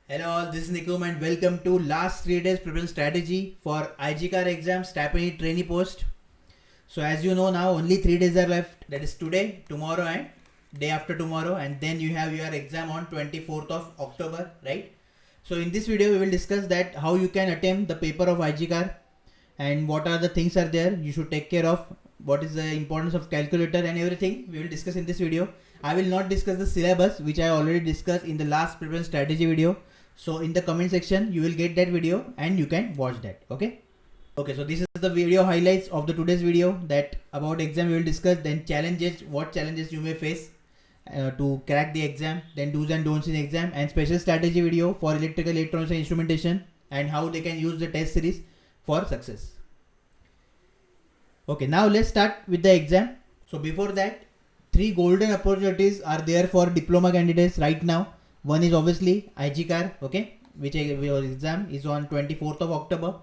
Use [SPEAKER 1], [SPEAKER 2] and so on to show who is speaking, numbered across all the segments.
[SPEAKER 1] Hello all, this is Nikum and welcome to last 3 days preparation strategy for IGCAR exam Stipend trainee post. So as you know now only 3 days are left, that is today, tomorrow and day after tomorrow, and then you have your exam on 24th of October, right? So in this video we will discuss that how you can attempt the paper of IGCAR and what are the things are there you should take care of, what is the importance of calculator and everything we will discuss in this video. I will not discuss the syllabus which I already discussed in the last preparation strategy video. So in the comment section you will get that video and you can watch that. Okay, so this is the video highlights of the today's video, that about exam we will discuss, then challenges, what challenges you may face to crack the exam, then do's and don'ts in exam, and special strategy video for electrical, electronics and instrumentation and how they can use the test series for success. Okay, now let's start with the exam. So before that, 3 golden opportunities are there for diploma candidates right now. One is obviously IGCAR, okay, which your exam is on 24th of October.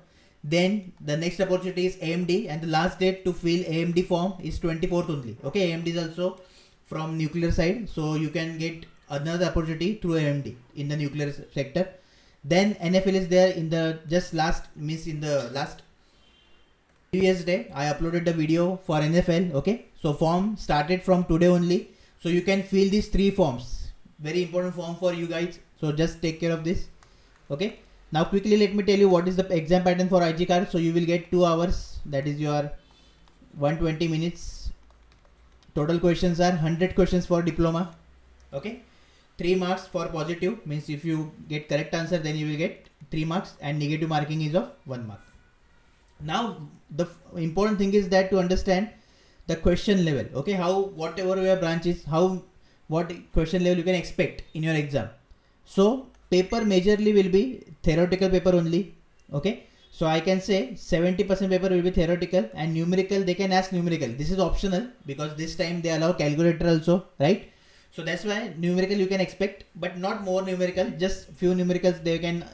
[SPEAKER 1] Then the next opportunity is AMD, and the last date to fill AMD form is 24th only. Okay, AMD is also from nuclear side, so you can get another opportunity through AMD in the nuclear sector. Then NFL is there in the last previous day. I uploaded the video for NFL. Okay, so form started from today only, so you can fill these 3 forms. Very important form for you guys, so just take care of this. Okay, now quickly let me tell you what is the exam pattern for IGCAR. So you will get 2 hours, that is your 120 minutes. Total questions are 100 questions for diploma. Okay, 3 marks for positive, means if you get correct answer then you will get 3 marks, and negative marking is of 1 mark. Now the important thing is that to understand the question level, okay, how whatever your branch is, what question level you can expect in your exam. So paper majorly will be theoretical paper only. Okay, so I can say 70% paper will be theoretical, and numerical they can ask numerical. This is optional because this time they allow calculator also, right? So that's why numerical you can expect, but not more numerical, just few numericals they can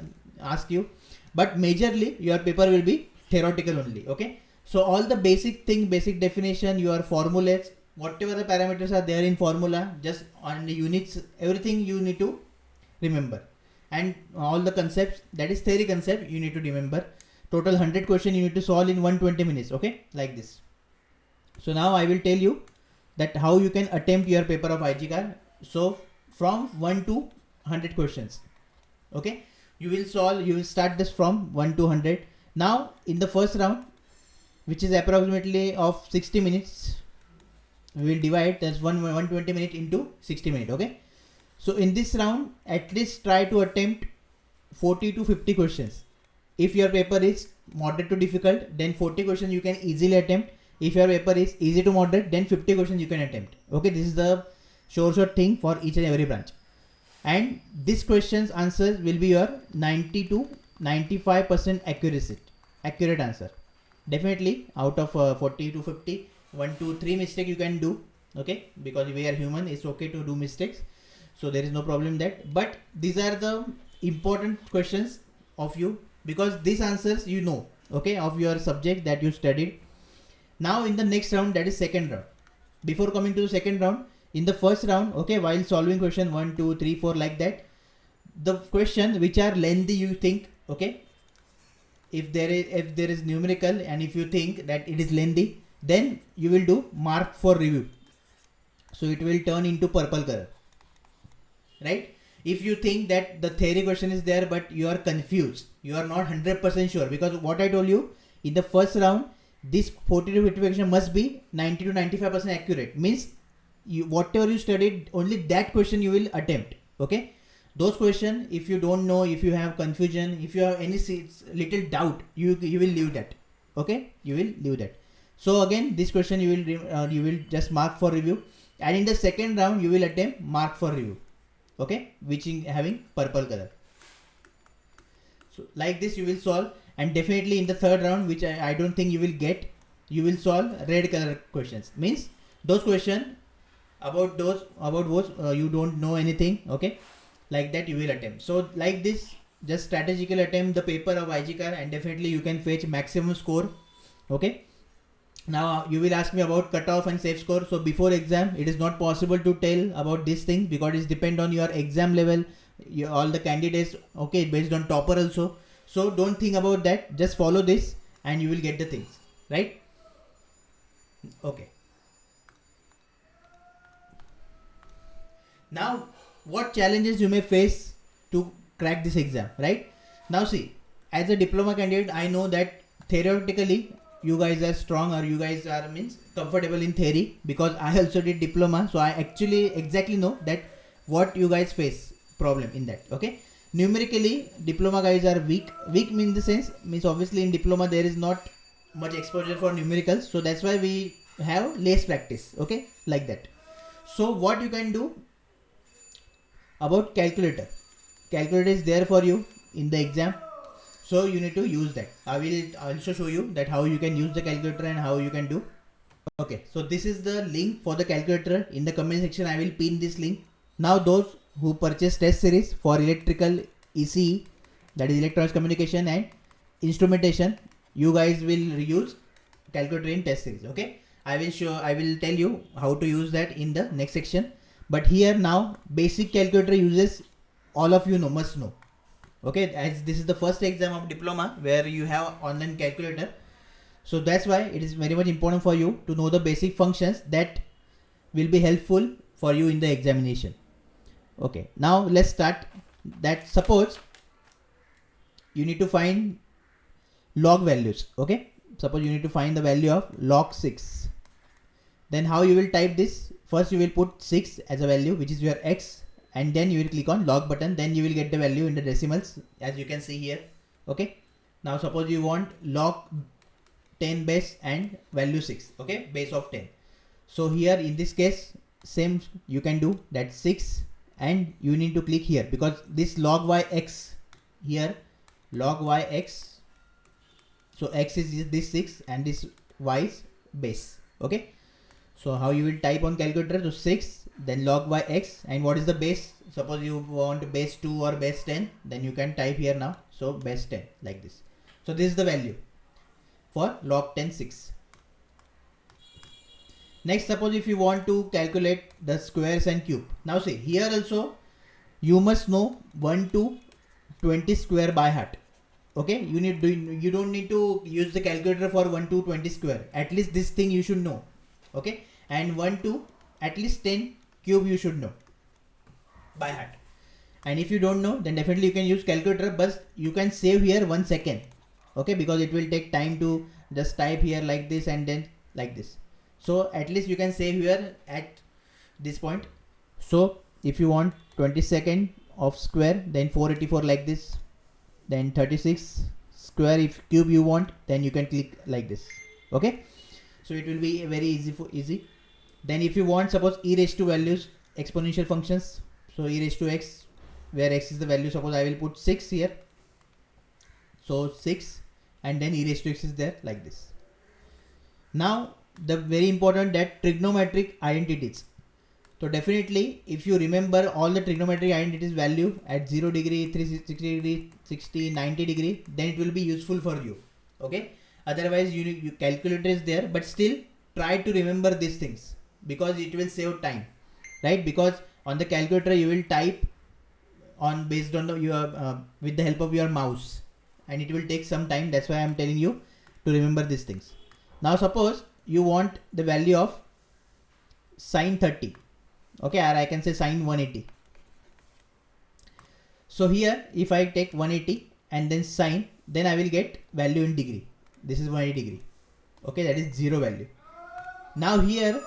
[SPEAKER 1] ask you, but majorly your paper will be theoretical only. Okay, so all the basic definition, your formulas, whatever the parameters are there in formula, just on the units, everything you need to remember, and all the concepts, that is theory concept, you need to remember. Total 100 question you need to solve in 120 minutes. Okay, like this. So now I will tell you that how you can attempt your paper of IGCAR. So from 1 to 100 questions. Okay, you will start this from 1 to 100. Now in the first round, which is approximately of 60 minutes, we will divide that's 120 minutes into 60 minutes. Okay, so in this round at least try to attempt 40 to 50 questions. If your paper is moderate to difficult, then 40 questions you can easily attempt. If your paper is easy to moderate, then 50 questions you can attempt. Okay, this is the short thing for each and every branch, and this questions answers will be your 90 to 95% accurate answer. Definitely out of 40 to 50, 1 to 3 mistake you can do. Okay, because we are human, it's okay to do mistakes, so there is no problem in that, but these are the important questions of you, because these answers you know, okay, of your subject that you studied. Now in the next round, that is second round. Before coming to the second round, in the first round, okay, while solving question 1 2 3 4 like that, the question which are lengthy you think, okay, if there is numerical and if you think that it is lengthy, then you will do mark for review, so it will turn into purple color, right? If you think that the theory question is there but you are confused, you are not 100% sure, because what I told you in the first round, this 40 to 50 question must be 90 to 95% accurate, means whatever you studied, only that question you will attempt. Okay, those questions, if you don't know, if you have confusion, if you have any little doubt, you will leave that. Okay, you will leave that. So again, this question you will just mark for review, and in the second round you will attempt mark for review. Okay, which is having purple color. So like this you will solve, and definitely in the third round, which I don't think you will get, you will solve red color questions, means those questions about those you don't know anything. Okay, like that you will attempt. So like this, just strategically attempt the paper of IGCAR, and definitely you can fetch maximum score. Okay, Now you will ask me about cutoff and safe score. So before exam, it is not possible to tell about these things because it depends on your exam level, all the candidates, okay, based on topper also. So don't think about that, just follow this and you will get the things, right? Okay. Now what challenges you may face to crack this exam, right? Now see, as a diploma candidate, I know that theoretically you guys are strong, or you guys are means comfortable in theory, because I also did diploma, so I actually exactly know that what you guys face problem in that. Okay, numerically diploma guys are weak. Weak means the sense means obviously in diploma there is not much exposure for numericals, so that's why we have less practice. Okay, like that. So what you can do about calculator? Calculator is there for you in the exam, so you need to use that. I will also show you that how you can use the calculator and how you can do. Okay, so this is the link for the calculator. In the comment section I will pin this link. Now those who purchase test series for electrical ECE, that is electronics communication and instrumentation, you guys will use calculator in test series. Okay, I will tell you how to use that in the next section. But here now basic calculator uses all of you must know. Okay, as this is the first exam of diploma where you have online calculator, so that's why it is very much important for you to know the basic functions that will be helpful for you in the examination. Okay, now let's start. That suppose you need to find log values. Okay, suppose you need to find the value of log 6. Then how you will type this? First you will put 6 as a value, which is your x, and then you will click on log button. Then you will get the value in the decimals, as you can see here. Okay, now suppose you want log 10 base and value 6. Okay, base of 10. So here in this case same you can do that 6, and you need to click here because this log y x here, log y x, so x is this 6 and this y is base. Okay, so how you will type on calculator? So 6, then log y x, and what is the base? Suppose you want base 2 or base 10, then you can type here now. So base 10 like this. So this is the value for log 10 6. Next, suppose if you want to calculate the squares and cube. Now see, here also you must know 1 to 20 square by heart. Okay, you don't need to use the calculator for 1 to 20 square. At least this thing you should know. Okay, and 1 to at least 10 cube you should know by heart. And if you don't know, then definitely you can use calculator, but you can save here 1 second. Okay, because it will take time to just type here like this and then like this. So at least you can save here at this point. So if you want 22nd of square, then 484 like this, then 36 square. If cube you want, then you can click like this. Okay, so it will be very easy. Then if you want, suppose e raised to values, exponential functions, so e raised to x, where x is the value, suppose I will put 6 here, so 6, and then e raised to x is there like this. Now the very important, that trigonometric identities. So definitely if you remember all the trigonometric identities value at 0 degree, 360 degree, 60, 90 degree, then it will be useful for you. Okay, otherwise you calculator is there, but still try to remember these things because it will save time, right? Because on the calculator you will type on based on your with the help of your mouse, and it will take some time. That's why I am telling you to remember these things. Now suppose you want the value of sine 30. Okay, or I can say sine 180. So here if I take 180 and then sine, then I will get value in degree. This is 180 degree. Okay, that is 0 value. Now here,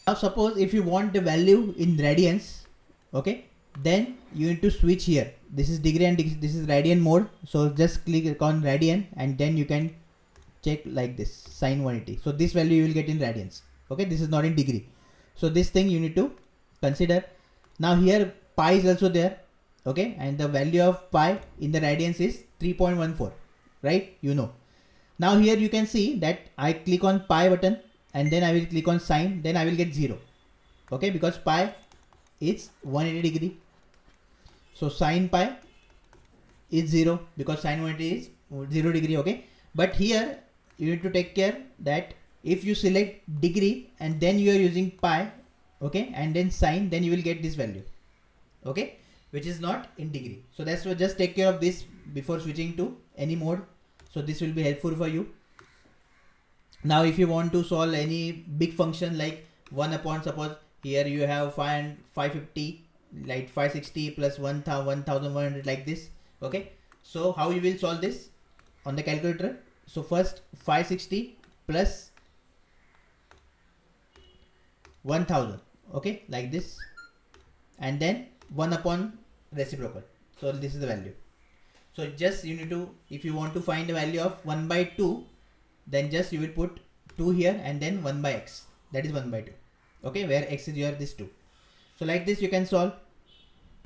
[SPEAKER 1] now suppose if you want the value in radians, okay, then you need to switch here. This is degree and this is radian mode. So just click on radian and then you can check like this, sine 180. So this value you will get in radians. Okay, this is not in degree. So this thing you need to consider. Now here pi is also there. Okay, and the value of pi in the radians is 3.14, right? You know. Now here you can see that I click on pi button and then I will click on sine, then I will get 0. Okay, because pi is 180 degree. So sine pi is 0 because sine 180 is 0 degree. Okay, but here you need to take care that if you select degree and then you are using pi, okay, and then sine, then you will get this value. Okay, which is not in degree. So that's why just take care of this before switching to any mode. So this will be helpful for you. Now if you want to solve any big function like 1 upon, suppose here you have 550, like 560 plus 1100 like this. Okay, so how you will solve this on the calculator? So first 560 plus 1000, okay, like this, and then 1 upon reciprocal. So this is the value. So just you need to, if you want to find the value of 1 by 2, then just you will put 2 here and then 1 by x, that is 1 by 2, okay, where x is your this 2. So like this you can solve.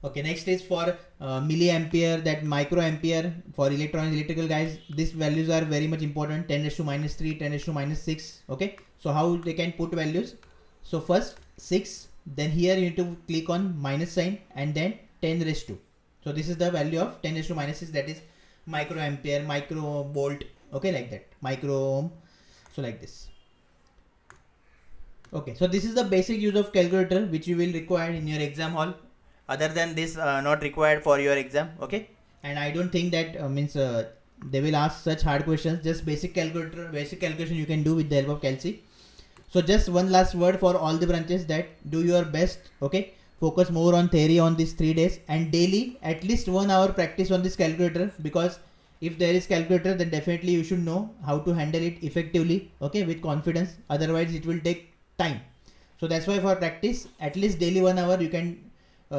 [SPEAKER 1] Okay, next is for milliampere, that microampere. For electrical guys, these values are very much important. 10 raised to minus 3, 10 raised to minus 6. Okay, so how they can put values? So first 6, then here you need to click on minus sign and then 10 raised to. So this is the value of 10 raised to minus 6, that is microampere, microvolt, okay, like that, micro ohm. So like this. Okay, so this is the basic use of calculator which you will require in your exam hall. Other than this, not required for your exam. Okay, and I don't think that they will ask such hard questions. Just basic calculation you can do with the help of Calci. So just one last word for all the branches, that do your best. Okay, focus more on theory on these 3 days, and daily at least 1 hour practice on this calculator, because if there is calculator then definitely you should know how to handle it effectively, okay, with confidence. Otherwise it will take time. So that's why for practice at least daily 1 hour you can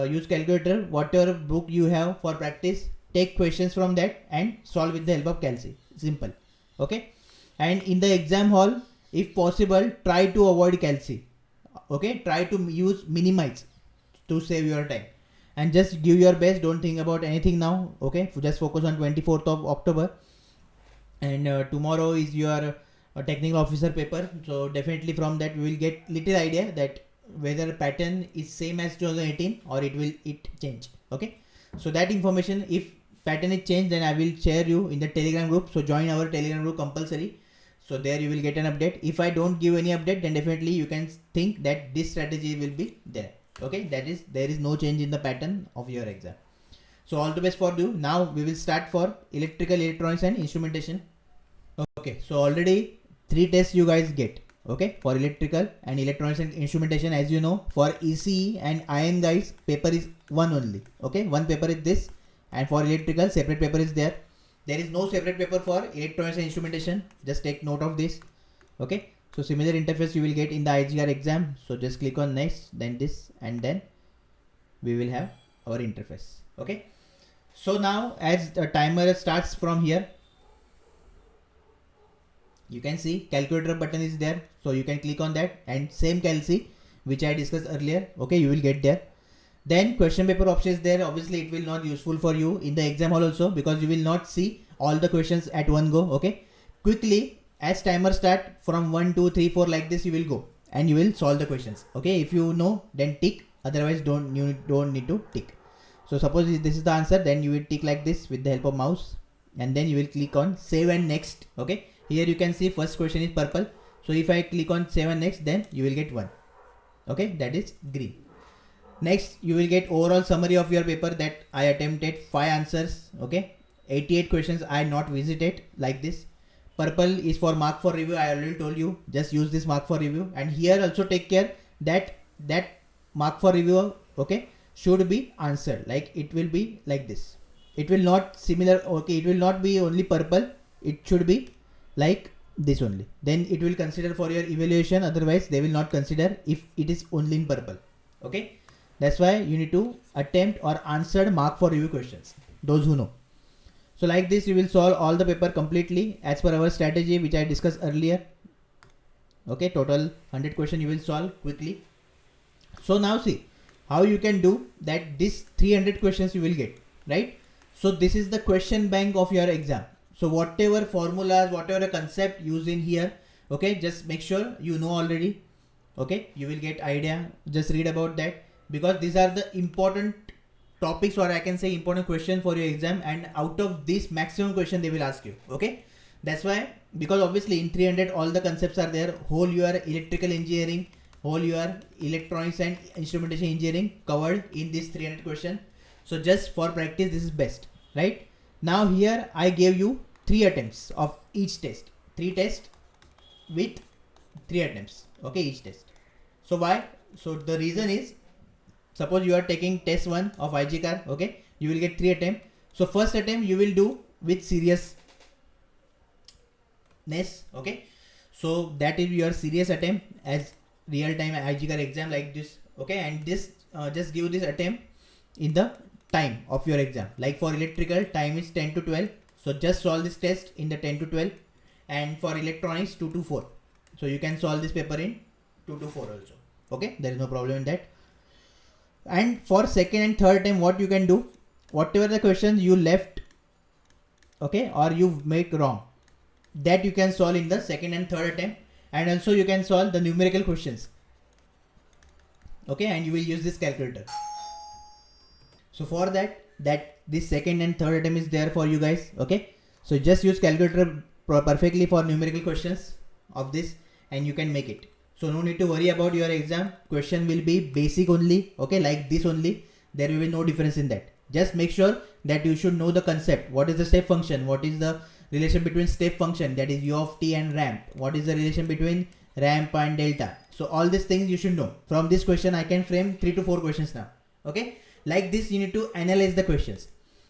[SPEAKER 1] use calculator. Whatever book you have for practice, take questions from that and solve with the help of Calci. Simple. Okay, and in the exam hall, if possible, try to avoid Calci. Okay, try to use minimize to save your time, and just give your best. Don't think about anything now. Okay, just focus on 24th of October, and tomorrow is your technical officer paper. So definitely from that we will get little idea that whether pattern is same as 2018 or it change. Okay, so that information, if pattern is changed, then I will share you in the Telegram group. So join our Telegram group compulsory. So there you will get an update. If I don't give any update, then definitely you can think that this strategy will be there. Okay, that is, there is no change in the pattern of your exam. So all the best for you. Now we will start for electrical, electronics and instrumentation. Okay, so already 3 tests you guys get. Okay, for electrical and electronics and instrumentation. As you know, for ECE and IM guys, paper is one only. Okay, one paper is this, and for electrical separate paper is there. There is no separate paper for electronics and instrumentation. Just take note of this. Okay, so similar interface you will get in the IGR exam. So just click on next, then this, and then we will have our interface. Okay, so now as the timer starts from here, you can see calculator button is there, so you can click on that, and same Calci which I discussed earlier. Okay, you will get there. Then question paper option is there. Obviously it will not useful for you in the exam hall also, because you will not see all the questions at one go. Okay, quickly as timer start from 1 2 3 4 like this, you will go and you will solve the questions. Okay, if you know then tick, otherwise you don't need to tick. So suppose this is the answer, then you will tick like this with the help of mouse, and then you will click on save and next. Okay, here you can see first question is purple. So if I click on save and next, then you will get 1. Okay, that is green. Next you will get overall summary of your paper, that I attempted 5 answers. Okay, 88 questions I not visited, like this. Purple is for mark for review. I already told you, just use this mark for review, and here also take care that mark for review, okay, should be answered. Like it will be like this. It will not similar. Okay, it will not be only purple. It should be like this only. Then it will consider for your evaluation. Otherwise they will not consider if it is only in purple. Okay, that's why you need to attempt or answer mark for review questions, those who know. So like this you will solve all the paper completely as per our strategy which I discussed earlier. Okay, total 100 question you will solve quickly. So now see how you can do that. This 300 questions you will get, right? So this is the question bank of your exam. So whatever formulas, whatever concept used in here, okay, just make sure you know already. Okay, you will get idea. Just read about that, because these are the important topics, or I can say important question for your exam, and out of this maximum question they will ask you. Okay, that's why, because obviously in 300 all the concepts are there. Whole your electrical engineering, whole your electronics and instrumentation engineering covered in this 300 question. So just for practice, this is best, right? Now here I gave you 3 attempts of each test, 3 tests with 3 attempts, okay, each test. So why? So the reason is, suppose you are taking test 1 of IG car, okay, you will get 3 attempts. So first attempt you will do with seriousness, okay, so that is your serious attempt as real time IG car exam like this, okay, and this just give this attempt in the time of your exam. Like for electrical, time is 10 to 12, so just solve this test in the 10 to 12, and for electronics 2 to 4, so you can solve this paper in 2 to 4 also, okay, there is no problem in that. And for second and third attempt, what you can do, whatever the questions you left, okay, or you make wrong, that you can solve in the second and third attempt, and also you can solve the numerical questions, okay, and you will use this calculator. So for that this second and third attempt is there for you guys, okay, so just use calculator perfectly for numerical questions of this, and you can make it. So no need to worry about your exam. Question will be basic only, okay, like this only. There will be no difference in that. Just make sure that you should know the concept. What is the step function? What is the relation between step function, that is u of t, and ramp? What is the relation between ramp and delta? So all these things you should know. From this question I can frame 3 to 4 questions now, okay. Like this you need to analyze the questions.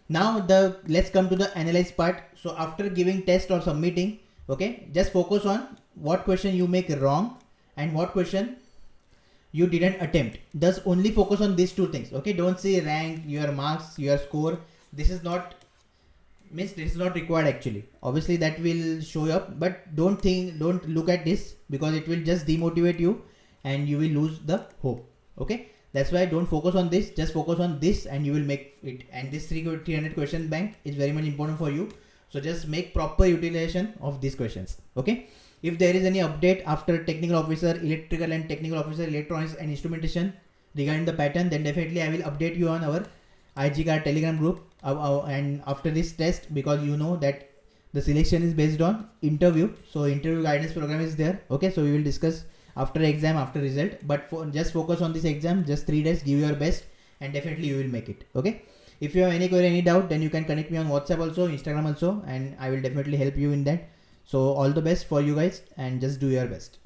[SPEAKER 1] Now let's come to the analyze part. So after giving test or submitting, okay, just focus on what question you make wrong and what question you didn't attempt. Just only focus on these 2 things, okay. Don't say rank, your marks, your score. This is not required actually. Obviously that will show up, but don't look at this, because it will just demotivate you and you will lose the hope, okay. That's why don't focus on this, just focus on this and you will make it. And this 300 question bank is very much important for you, so just make proper utilization of these questions, okay. If there is any update after technical officer electrical and technical officer electronics and instrumentation regarding the pattern, then definitely I will update you on our IG car telegram group, and after this test, because you know that the selection is based on interview, so interview guidance program is there, okay. So we will discuss after exam, after result, but just focus on this exam, just 3 days, give your best, and definitely you will make it, okay. If you have any query, any doubt, then you can connect me on WhatsApp also, Instagram also, and I will definitely help you in that. So all the best for you guys, and just do your best.